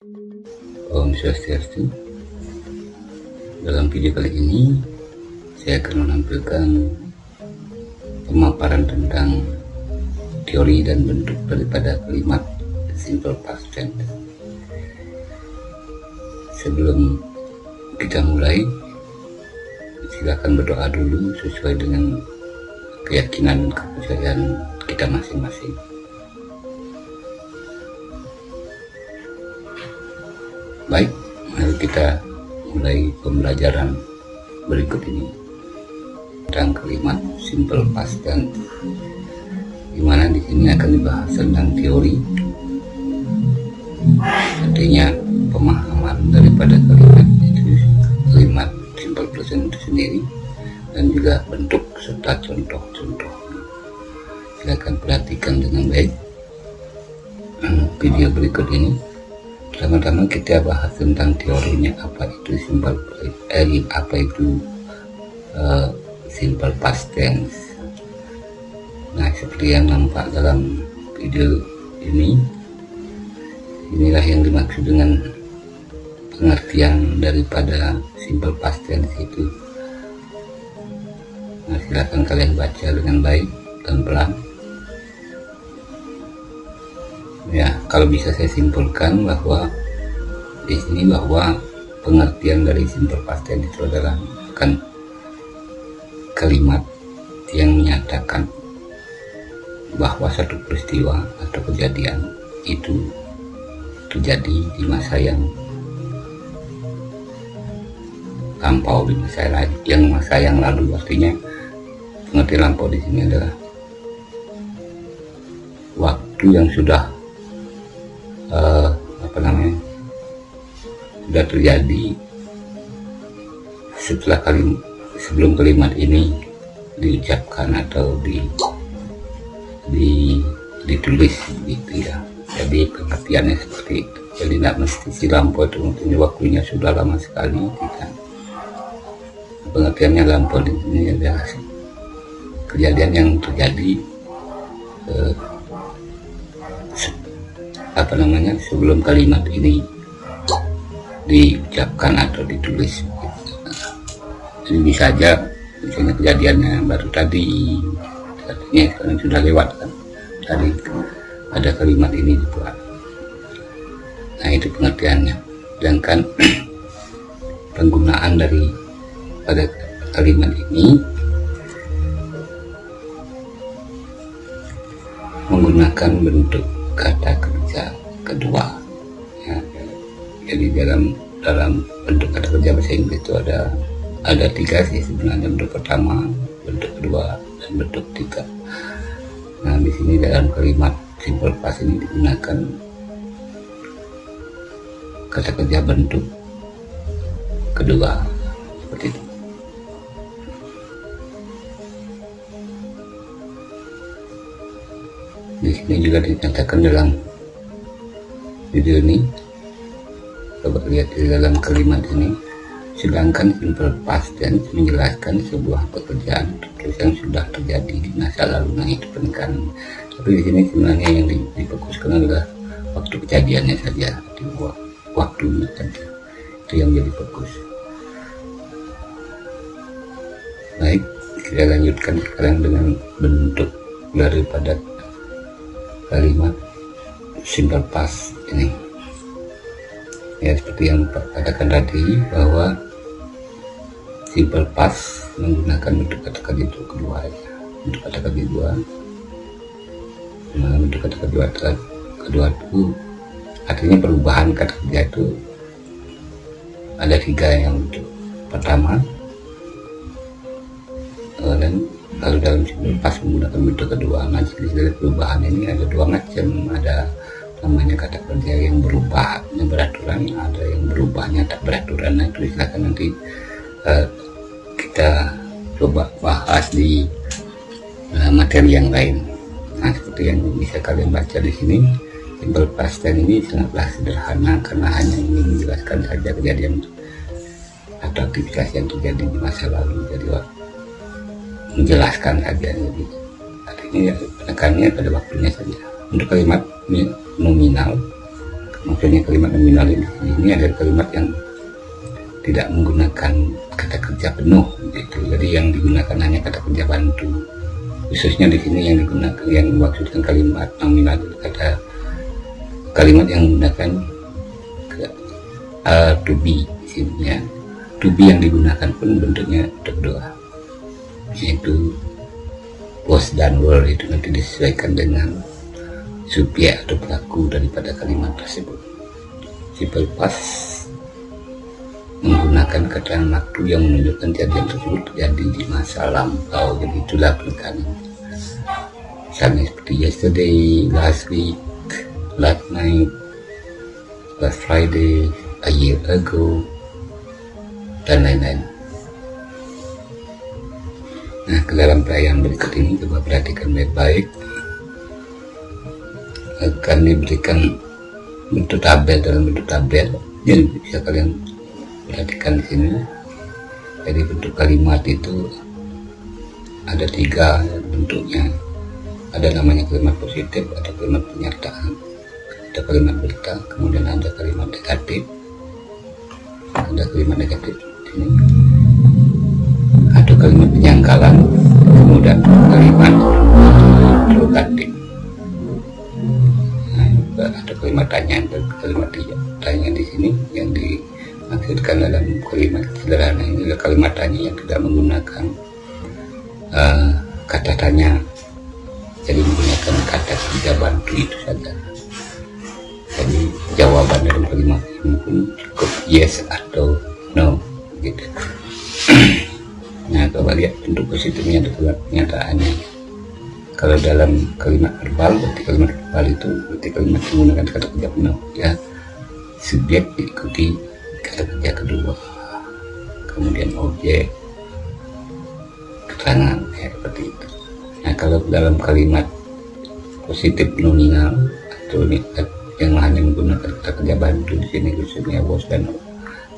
Om Swastiastu. Dalam video kali ini saya akan menampilkan pemaparan tentang teori dan bentuk daripada kalimat simple past tense. Sebelum kita mulai, silakan berdoa dulu sesuai dengan keyakinan dan kepercayaan kita masing-masing. Baik, mari kita mulai pembelajaran berikut ini tentang kalimat simple past tense, di mana di sini akan dibahas tentang teori, artinya pemahaman daripada kalimat itu, kalimat simple present itu sendiri, dan juga bentuk serta contoh-contoh. Silakan perhatikan dengan baik video berikut ini. Pertama-tama kita bahas tentang teorinya, apa itu simple past tense. Nah, seperti yang nampak dalam video ini, inilah yang dimaksud dengan pengertian daripada simple past tense itu. Nah, silakan kalian baca dengan baik dan pelan. Ya, kalau bisa saya simpulkan bahwa di sini bahwa pengertian dari simple past tense itu adalah bukan kalimat yang menyatakan bahwa satu peristiwa atau kejadian itu terjadi di masa yang lampau, di masa yang lalu. Artinya pengertian lampau di sini adalah waktu yang sudah sudah terjadi sebelum kalimat ini diucapkan atau ditulis gitu ya. Jadi pengertiannya seperti itu. Jadi tidak mesti si lampau itu mungkin waktunya sudah lama sekali, tidak. Pengertiannya lampau di sini adalah kejadian yang terjadi sebelum kalimat ini diucapkan atau ditulis. Jadi bisa aja misalnya kejadiannya baru tadi, artinya sekarang sudah lewat kan, tadi ada kalimat ini dibuat. Nah, itu pengertiannya. Sedangkan penggunaan dari pada kalimat ini menggunakan bentuk kata kerja kedua ya. Jadi dalam bentuk kata kerja bahasa Inggris itu ada tiga sih sebenarnya, bentuk pertama, bentuk kedua, dan bentuk tiga. Nah, di sini dalam kalimat simple past ini digunakan kata kerja bentuk kedua seperti itu. Di sini juga dinyatakan dalam video ini, coba lihat di dalam kalimat ini. Sedangkan simple past tense menjelaskan sebuah pekerjaan terus yang sudah terjadi di masa lalu. Nah, itu penekanan. Tapi di sini sebenarnya yang difokuskan adalah waktu kejadiannya saja, waktunya saja. Itu yang jadi fokus. Baik, kita lanjutkan sekarang dengan bentuk daripada kalimat simple past ini. Ya, seperti yang katakan tadi bahwa simple past menggunakan bentuk kata kerja itu kedua ya. Bentuk kata kerja kedua. Nah, bentuk kata kerja kedua itu artinya perubahan kata kerja itu ada tiga. Yang bentuk pertama, dan kalau dalam simple past menggunakan bentuk kedua. Nah, jenis dari perubahan ini ada dua macam. Ada namanya kata kerja yang berubahnya beraturan, ada yang berubahnya tak beraturan. Nah, itu silakan nanti kita coba bahas di materi yang lain. Nah, seperti yang bisa kalian baca di sini, simple past tense ini sangatlah sederhana karena hanya ingin menjelaskan saja kejadian atau aktivitas yang terjadi di masa lalu. Jadi menjelaskan saja. Jadi artinya penekannya pada waktunya saja. Untuk kalimat nominal maksudnya kalimat nominal ini adalah kalimat yang tidak menggunakan kata kerja penuh gitu. Jadi yang digunakan hanya kata kerja bantu. Khususnya di sini yang digunakan, yang maksudkan kalimat nominal kata kalimat yang menggunakan to be sini ya. To be yang digunakan pun bentuknya untuk doa, yaitu was dan were itu nanti disesuaikan dengan subjek atau pelaku daripada kalimat tersebut. Simple past menggunakan kata waktu yang menunjukkan kejadian tersebut terjadi di masa lampau. Jadi itulah penekanan. Misalnya seperti yesterday, last week, last night, last Friday, a year ago, dan lain-lain. Nah, ke dalam perayaan berikut ini coba perhatikan baik-baik. Akan diberikan bentuk tabel dalam bentuk tabel. Jadi bisa kalian perhatikan di sini. Jadi bentuk kalimat itu ada 3 bentuknya. Ada namanya kalimat positif, ada kalimat pernyataan, ada kalimat berita, kemudian ada kalimat negatif. Ada kalimat negatif di sini. Atau kalimat penyangkalan, kemudian kalimat interrogatif. Nah, ada kalimat tanya dan kalimat tanya di sini yang dimaksudkan dalam kalimat sederhana ini adalah kalimat tanya yang tidak menggunakan kata tanya, jadi menggunakan kata kerja bantu itu saja. Jadi jawaban dalam kalimat ini pun cukup yes atau no gitu. Nah, coba lihat bentuk positifnya adalah pernyataannya. Kalau dalam kalimat verbal, berarti kalimat verbal itu berarti kalimat menggunakan kata kerja penuh ya. Subjek diikuti kata kerja kedua, kemudian objek, keterangan ya, seperti itu. Nah, kalau dalam kalimat positif nominal atau yang hanya menggunakan kata kerja bantu di sini khususnya was dan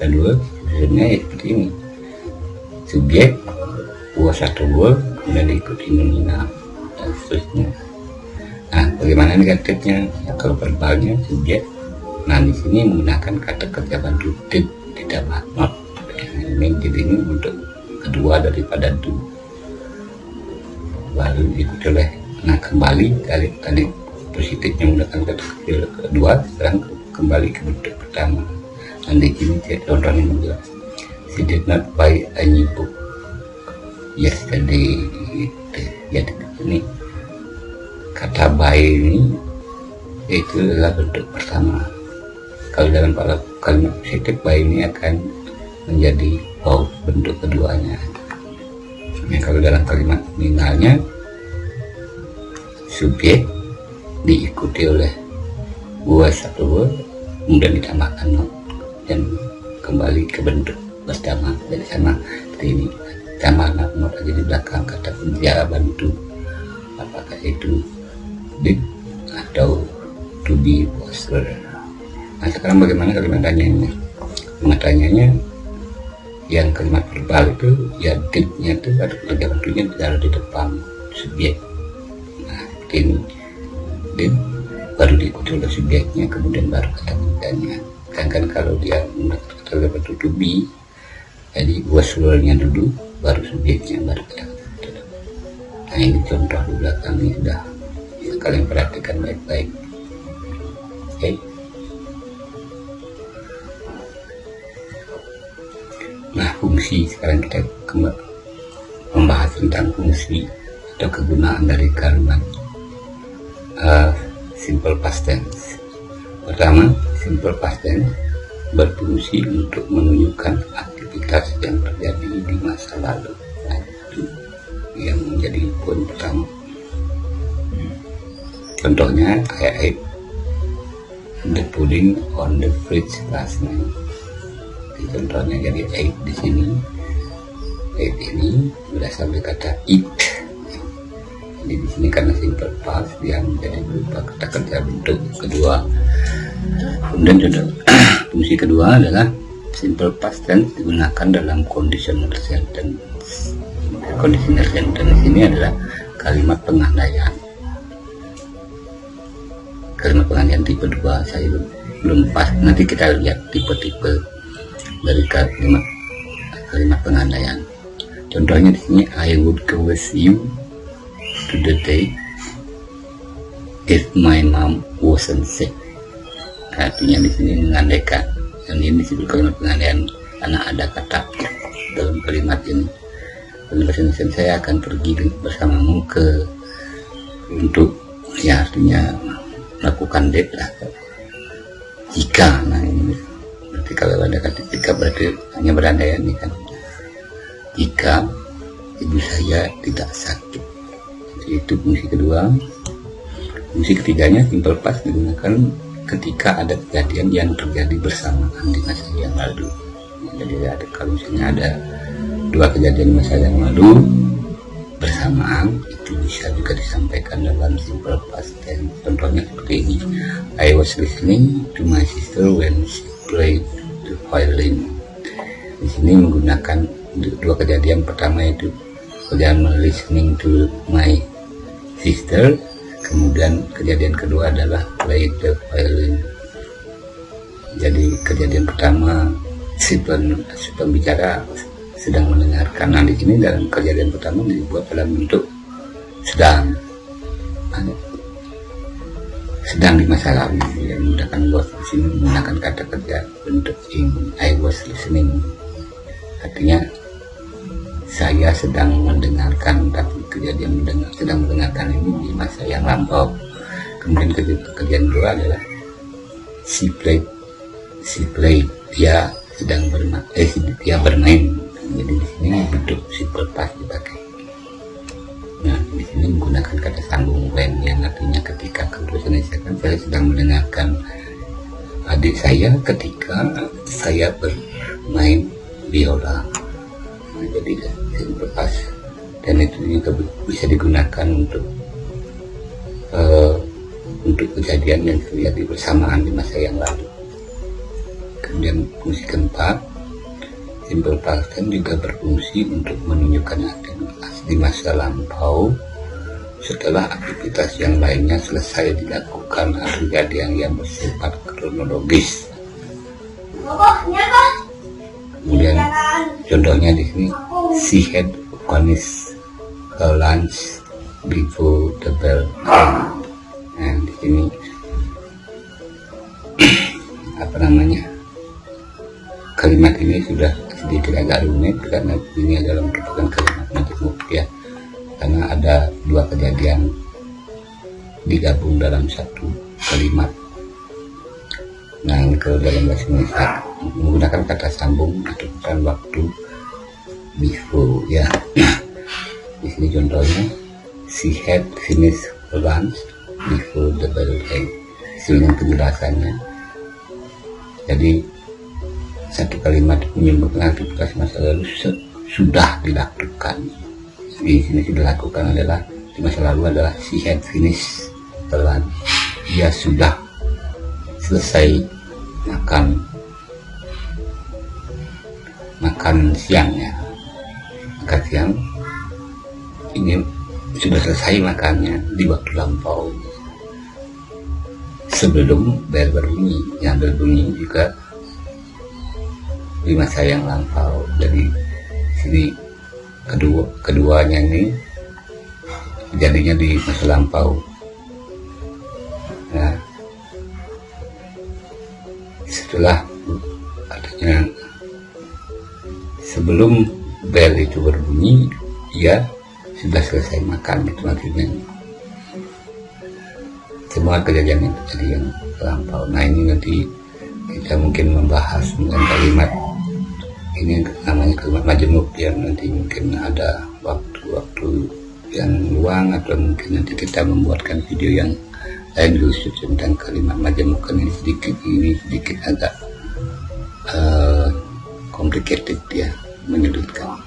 were, khususnya ya seperti ini. Subjek was atau were, kemudian diikuti nominal dan seterusnya. Nah, bagaimana negatifnya? Ya, kalau verbalnya subjek, nah di sini menggunakan kata kerja bantu did, tidak not. Ini jadi ini untuk kedua daripada do, baru diikuti oleh. Nah, kembali dari tadi positifnya menggunakan kata kerja kedua, sekarang kembali ke bentuk pertama. Dan di sini contohnya menjelas. She did not buy a new book yesterday. Jadi ini kata buy ini itu adalah bentuk pertama. Kalau dalam kalimat positif buy ini akan menjadi bentuk keduanya. Nah, kalau dalam kalimat nominalnya subjek diikuti oleh was atau were, kemudian ditambahkan not dan kembali ke bentuk pertama. Jadi sama seperti ini, tambah not aja di belakang kata kerja bantu, apakah itu did atau to be, was, were. Nah, sekarang bagaimana kalimat tanyanya? Kalimat tanyanya yang kalimat verbal itu ya did-nya itu ada kerja bantunya ditaruh di depan subjek. Nah, seperti ini, did baru diikuti oleh subjeknya, kemudian baru kata kerjanya. Sedangkan kalau dia menggunakan kata bantu to be, jadi was, were-nya dulu, baru subjeknya, baru kata kerja. Nah, ini contoh di belakang ini sudah bisa kalian perhatikan baik-baik. Oke. Nah, fungsi, sekarang kita membahas tentang fungsi atau kegunaan dari kalimat simple past tense. Pertama, simple past tense berfungsi untuk menunjukkan aktivitas yang terjadi di masa lalu. Nah, itu yang menjadi poin pertama. Contohnya, I ate the pudding on the fridge last night. Contohnya jadi ate di sini. Ate ini berasal dari kata eat. Jadi di sini karena simple past yang menjadi berupa kata kerja bentuk kedua. Kemudian juga fungsi kedua adalah simple past tense digunakan dalam conditional sentence. Conditional sentence ini adalah kalimat pengandaian. kalimat pengandian tipe 2 saya belum pas, nanti kita lihat tipe-tipe dari kalimat pengandaian. Contohnya di sini, I would go with you to the date if my mom wasn't sick. Artinya di sini mengandaikan, dan ini disebut kalimat pengandaian karena ada kata dalam kalimat ini. Dalam bahasa Indonesia, saya akan pergi bersamamu untuk, ya artinya melakukan date lah. Jika, nah ini berarti kalau ada kata jika berarti hanya berandaian ini kan. Jika ibu saya tidak sakit. Jadi itu fungsi kedua. Fungsi ketiganya simple past digunakan ketika ada kejadian yang terjadi bersamaan di masa yang lalu. Jadi ada, kalau misalnya ada dua kejadian di masa yang lalu bersamaan, itu bisa juga disampaikan dalam simple past tense. Contohnya seperti ini, I was listening to my sister when she played the violin. Di sini menggunakan dua kejadian. Pertama itu kejadian listening to my sister, kemudian kejadian kedua adalah play the violin. Jadi kejadian pertama si pembicara sedang mendengarkan. Nah di sini dalam kejadian pertama dibuat dalam bentuk sedang di masa lalu. Yang menggunakan was di sini menggunakan kata kerja bentuk in. I was listening. Artinya saya sedang mendengarkan, tapi kejadian sedang mendengarkan ini di masa yang lampau. Kemudian kejadian kedua adalah she played, dia sedang dia bermain. Jadi di sini bentuk simple past dipakai. Nah di sini menggunakan kata sambung when, yang artinya ketika. Kalau Indonesia kan saya sedang mendengarkan adik saya ketika saya bermain biola. Nah, jadi simple past, dan itu juga bisa digunakan untuk kejadian yang terjadi bersamaan di masa yang lalu. Kemudian fungsi keempat, simple past tense juga berfungsi untuk menunjukkan aktivitas di masa lampau setelah aktivitas yang lainnya selesai dilakukan atau kejadian yang bersifat kronologis. Kemudian contohnya di sini, she had finished her lunch before the bell rang. Nah di sini kalimat ini sudah sedikit agak rumit karena ini adalah merupakan kalimat majemuk ya, karena ada dua kejadian digabung dalam satu kalimat. Nah ini kalau dalam bahasa Indonesia menggunakan kata sambung atau waktu before ya. Di sini contohnya, she had finished her lunch before the bell rang. Hasilnya penjelasannya, jadi satu kalimat menyebutkan aktivitas masa lalu sudah dilakukan. Di sini sudah dilakukan adalah di masa lalu adalah she had finished her lunch. Dia sudah selesai makan siang ya. Makan siang ini sudah selesai makannya di waktu lampau sebelum bel berbunyi. Yang berbunyi juga di masa yang lampau. Jadi sini keduanya ini jadinya di masa lampau. Nah setelah artinya sebelum bel itu berbunyi dia sudah selesai makan, itu artinya semua kejadian yang terjadi yang lampau. Nah ini nanti kita mungkin membahas dengan kalimat ini, namanya kalimat majemuk, yang nanti mungkin ada waktu-waktu yang luang, atau mungkin nanti kita membuatkan video yang lain khusus tentang kalimat majemuk. Ini sedikit agak complicated ya, menyulitkan.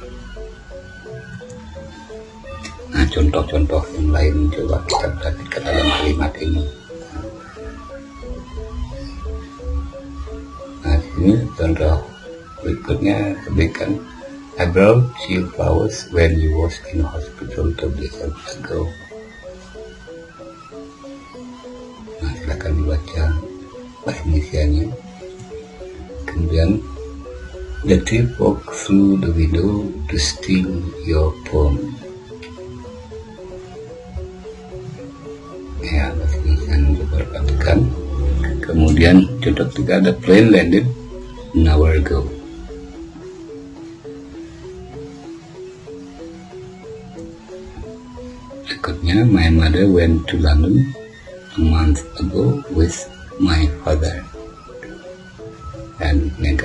Nah contoh-contoh yang lain coba kita perhatikan dalam kalimat ini. Nah ini contoh berikutnya, berikan I brought you flowers when you was in hospital 2 days ago. Nah silakan atas inisialnya. Kemudian the thief walk through the window to steal your phone. Ya, atas inisialnya diperhatikan. Kemudian contoh ketiga, the plane landed an hour ago. Berikutnya, my mother went to London a month ago with my father. Dan ini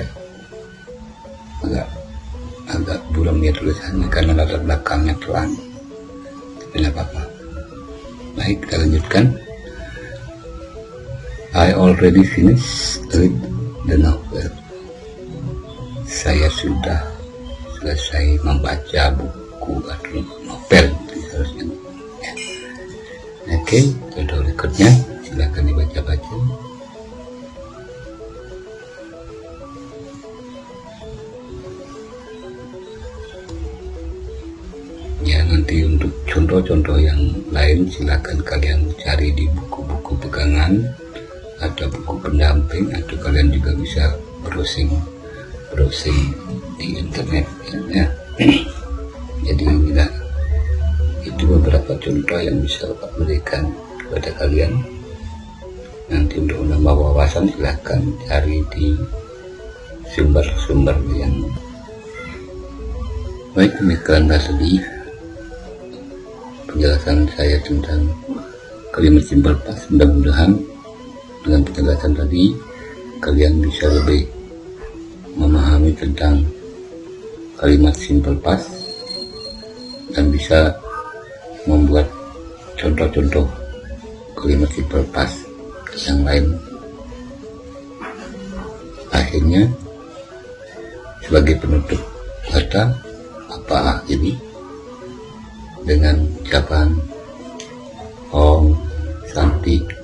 agak buram ya tulisannya karena latar belakangnya pelan, tapi tidak apa-apa. Baik, kita lanjutkan. I already finished the novel. Saya sudah selesai membaca buku atau novel, seharusnya. Ya. Oke, contoh berikutnya silakan dibaca-baca. Ya, nanti untuk contoh-contoh yang lain silakan kalian cari di buku-buku pegangan atau buku pendamping, atau kalian juga bisa browsing di internet ya. Jadi itu beberapa contoh yang bisa Bapak berikan kepada kalian. Nanti untuk menambah wawasan silakan cari di sumber-sumber yang baik. Demikian tadi penjelasan saya tentang kalimat simple past. Mudah-mudahan dengan penjelasan tadi kalian bisa lebih memahami tentang kalimat simple past dan bisa membuat contoh-contoh kalimat simple past yang lain. Akhirnya sebagai penutup kata apa ini dengan ucapan Om Santi